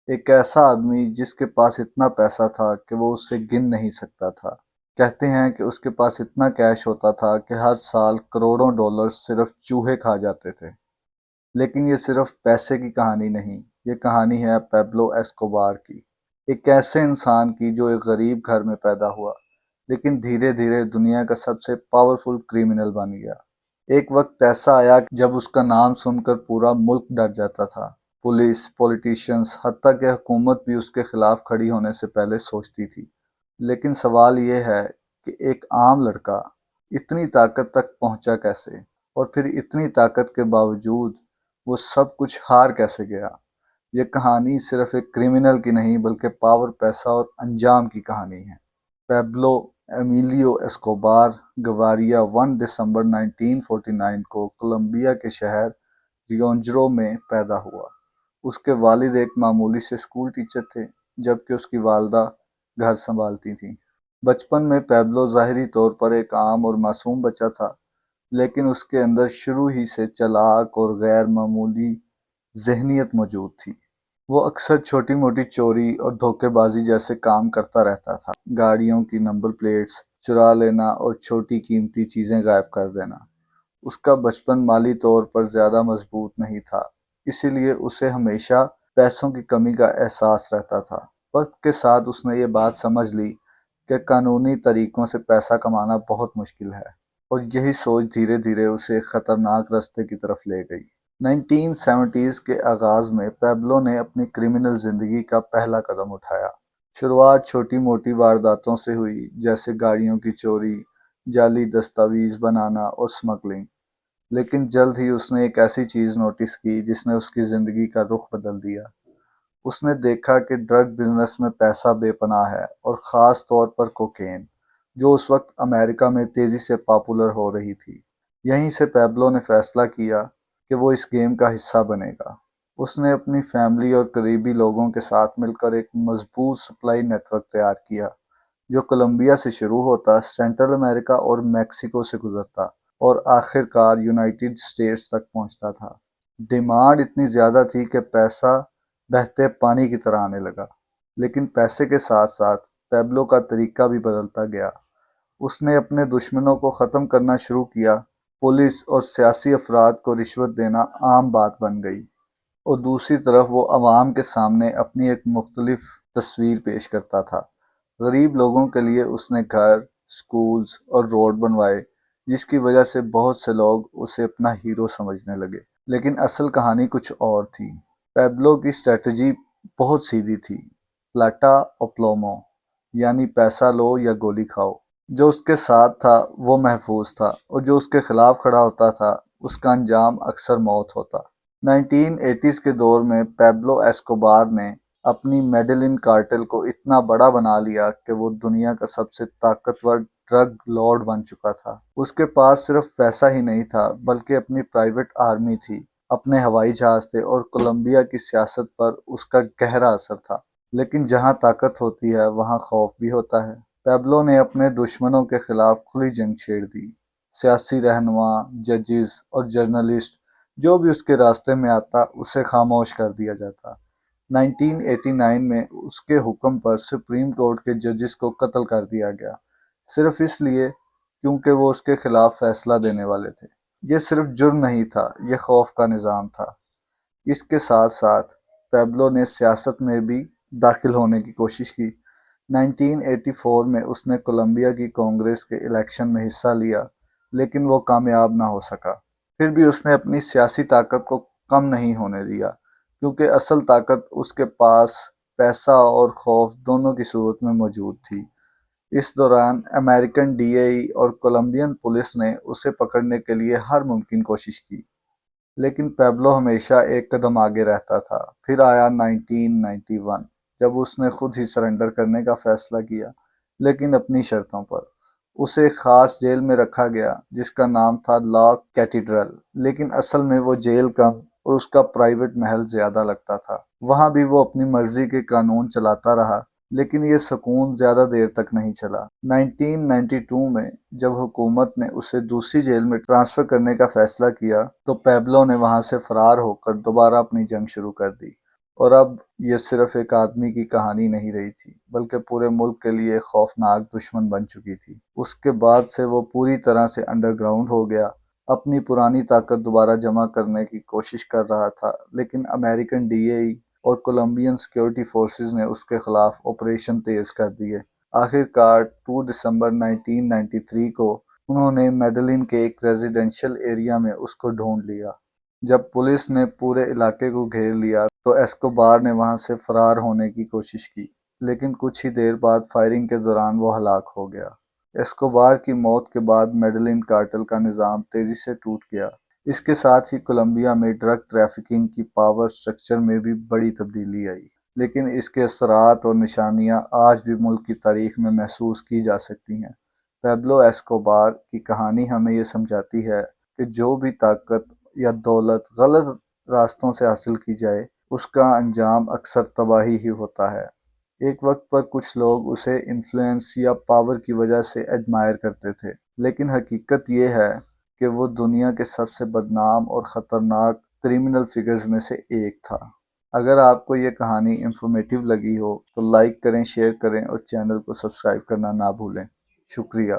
ایک ایسا آدمی جس کے پاس اتنا پیسہ تھا کہ وہ اسے گن نہیں سکتا تھا۔ کہتے ہیں کہ اس کے پاس اتنا کیش ہوتا تھا کہ ہر سال کروڑوں ڈالر صرف چوہے کھا جاتے تھے۔ لیکن یہ صرف پیسے کی کہانی نہیں، یہ کہانی ہے پیبلو ایسکوبار کی، ایک ایسے انسان کی جو ایک غریب گھر میں پیدا ہوا لیکن دھیرے دھیرے دنیا کا سب سے پاورفل کریمنل بن گیا۔ ایک وقت ایسا آیا جب اس کا نام سن کر پورا ملک ڈر جاتا تھا۔ پولیس، پولیٹیشنز، حتیٰ کہ حکومت بھی اس کے خلاف کھڑی ہونے سے پہلے سوچتی تھی۔ لیکن سوال یہ ہے کہ ایک عام لڑکا اتنی طاقت تک پہنچا کیسے، اور پھر اتنی طاقت کے باوجود وہ سب کچھ ہار کیسے گیا؟ یہ کہانی صرف ایک کریمنل کی نہیں بلکہ پاور، پیسہ اور انجام کی کہانی ہے۔ پیبلو ایمیلیو ایسکوبار گواریا 1 دسمبر 1949 کو کولمبیا کے شہر ریونجرو میں پیدا ہوا۔ اس کے والد ایک معمولی سے اسکول ٹیچر تھے، جبکہ اس کی والدہ گھر سنبھالتی تھیں۔ بچپن میں پیبلو ظاہری طور پر ایک عام اور معصوم بچہ تھا، لیکن اس کے اندر شروع ہی سے چالاک اور غیر معمولی ذہنیت موجود تھی۔ وہ اکثر چھوٹی موٹی چوری اور دھوکے بازی جیسے کام کرتا رہتا تھا، گاڑیوں کی نمبر پلیٹس چرا لینا اور چھوٹی قیمتی چیزیں غائب کر دینا۔ اس کا بچپن مالی طور پر زیادہ مضبوط نہیں تھا، اسی لیے اسے ہمیشہ پیسوں کی کمی کا احساس رہتا تھا۔ وقت کے ساتھ اس نے یہ بات سمجھ لی کہ قانونی طریقوں سے پیسہ کمانا بہت مشکل ہے، اور یہی سوچ دھیرے دھیرے اسے ایک خطرناک راستے کی طرف لے گئی۔ 1970s کے آغاز میں پیبلو نے اپنی کریمنل زندگی کا پہلا قدم اٹھایا۔ شروعات چھوٹی موٹی وارداتوں سے ہوئی، جیسے گاڑیوں کی چوری، جعلی دستاویز بنانا اور سمگلنگ۔ لیکن جلد ہی اس نے ایک ایسی چیز نوٹس کی جس نے اس کی زندگی کا رخ بدل دیا۔ اس نے دیکھا کہ ڈرگ بزنس میں پیسہ بے پناہ ہے، اور خاص طور پر کوکین، جو اس وقت امریکہ میں تیزی سے پاپولر ہو رہی تھی۔ یہیں سے پیبلو نے فیصلہ کیا کہ وہ اس گیم کا حصہ بنے گا۔ اس نے اپنی فیملی اور قریبی لوگوں کے ساتھ مل کر ایک مضبوط سپلائی نیٹ ورک تیار کیا، جو کولمبیا سے شروع ہوتا، سینٹرل امریکہ اور میکسیکو سے گزرتا، اور آخر کار یونائٹڈ اسٹیٹس تک پہنچتا تھا۔ ڈیمانڈ اتنی زیادہ تھی کہ پیسہ بہتے پانی کی طرح آنے لگا۔ لیکن پیسے کے ساتھ ساتھ پیبلو کا طریقہ بھی بدلتا گیا۔ اس نے اپنے دشمنوں کو ختم کرنا شروع کیا۔ پولیس اور سیاسی افراد کو رشوت دینا عام بات بن گئی، اور دوسری طرف وہ عوام کے سامنے اپنی ایک مختلف تصویر پیش کرتا تھا۔ غریب لوگوں کے لیے اس نے گھر، سکولز اور روڈ بنوائے، جس کی وجہ سے بہت سے لوگ اسے اپنا ہیرو سمجھنے لگے۔ لیکن اصل کہانی کچھ اور تھی۔ پیبلو کی اسٹریٹجی بہت سیدھی تھی، پلاٹا اور پلومو، یعنی پیسہ لو یا گولی کھاؤ۔ جو اس کے ساتھ تھا وہ محفوظ تھا، اور جو اس کے خلاف کھڑا ہوتا تھا اس کا انجام اکثر موت ہوتا۔ 1980s کے دور میں پیبلو ایسکوبار نے اپنی میڈلن کارٹل کو اتنا بڑا بنا لیا کہ وہ دنیا کا سب سے طاقتور ڈرگ لارڈ بن چکا تھا۔ اس کے پاس صرف پیسہ ہی نہیں تھا بلکہ اپنی پرائیویٹ آرمی تھی، اپنے ہوائی جہاز تھے، اور کولمبیا کی سیاست پر اس کا گہرا اثر تھا۔ لیکن جہاں طاقت ہوتی ہے وہاں خوف بھی ہوتا ہے۔ پیبلو نے اپنے دشمنوں کے خلاف کھلی جنگ چھیڑ دی۔ سیاسی رہنما، ججز اور جرنلسٹ، جو بھی اس کے راستے میں آتا اسے خاموش کر دیا جاتا۔ 1989 میں اس کے حکم پر سپریم کورٹ کے ججز کو قتل کر دیا گیا، صرف اس لیے کیونکہ وہ اس کے خلاف فیصلہ دینے والے تھے۔ یہ صرف جرم نہیں تھا، یہ خوف کا نظام تھا۔ اس کے ساتھ ساتھ پیبلو نے سیاست میں بھی داخل ہونے کی کوشش کی۔ 1984 میں اس نے کولمبیا کی کانگریس کے الیکشن میں حصہ لیا، لیکن وہ کامیاب نہ ہو سکا۔ پھر بھی اس نے اپنی سیاسی طاقت کو کم نہیں ہونے دیا، کیونکہ اصل طاقت اس کے پاس پیسہ اور خوف دونوں کی صورت میں موجود تھی۔ اس دوران امریکن ڈی اے ای اور کولمبین پولیس نے اسے پکڑنے کے لیے ہر ممکن کوشش کی، لیکن پیبلو ہمیشہ ایک قدم آگے رہتا تھا۔ پھر آیا 1991، جب اس نے خود ہی سرنڈر کرنے کا فیصلہ کیا، لیکن اپنی شرطوں پر۔ اسے ایک خاص جیل میں رکھا گیا جس کا نام تھا لا کیٹیڈرل، لیکن اصل میں وہ جیل کم اور اس کا پرائیویٹ محل زیادہ لگتا تھا۔ وہاں بھی وہ اپنی مرضی کے قانون چلاتا رہا، لیکن یہ سکون زیادہ دیر تک نہیں چلا۔ 1992 میں جب حکومت نے اسے دوسری جیل میں ٹرانسفر کرنے کا فیصلہ کیا تو پیبلو نے وہاں سے فرار ہو کر دوبارہ اپنی جنگ شروع کر دی، اور اب یہ صرف ایک آدمی کی کہانی نہیں رہی تھی بلکہ پورے ملک کے لیے ایک خوفناک دشمن بن چکی تھی۔ اس کے بعد سے وہ پوری طرح سے انڈر گراؤنڈ ہو گیا، اپنی پرانی طاقت دوبارہ جمع کرنے کی کوشش کر رہا تھا، لیکن امریکن ڈی اے ای اور کولمبین سیکیورٹی فورسز نے اس کے خلاف آپریشن تیز کر دیے۔ آخر کار 2 دسمبر 1993 کو انہوں نے میڈلن کے ایک ریزیڈینشل ایریا میں اس کو ڈھونڈ لیا۔ جب پولیس نے پورے علاقے کو گھیر لیا تو ایسکوبار نے وہاں سے فرار ہونے کی کوشش کی، لیکن کچھ ہی دیر بعد فائرنگ کے دوران وہ ہلاک ہو گیا۔ ایسکوبار کی موت کے بعد میڈلن کارٹل کا نظام تیزی سے ٹوٹ گیا۔ اس کے ساتھ ہی کولمبیا میں ڈرگ ٹریفکنگ کی پاور سٹرکچر میں بھی بڑی تبدیلی آئی، لیکن اس کے اثرات اور نشانیاں آج بھی ملک کی تاریخ میں محسوس کی جا سکتی ہیں۔ پیبلو ایسکوبار کی کہانی ہمیں یہ سمجھاتی ہے کہ جو بھی طاقت یا دولت غلط راستوں سے حاصل کی جائے، اس کا انجام اکثر تباہی ہی ہوتا ہے۔ ایک وقت پر کچھ لوگ اسے انفلوئنس یا پاور کی وجہ سے ایڈمائر کرتے تھے، لیکن حقیقت یہ ہے کہ وہ دنیا کے سب سے بدنام اور خطرناک کرمنل فگرز میں سے ایک تھا۔ اگر آپ کو یہ کہانی انفارمیٹیو لگی ہو تو لائک کریں، شیئر کریں اور چینل کو سبسکرائب کرنا نہ بھولیں۔ شکریہ۔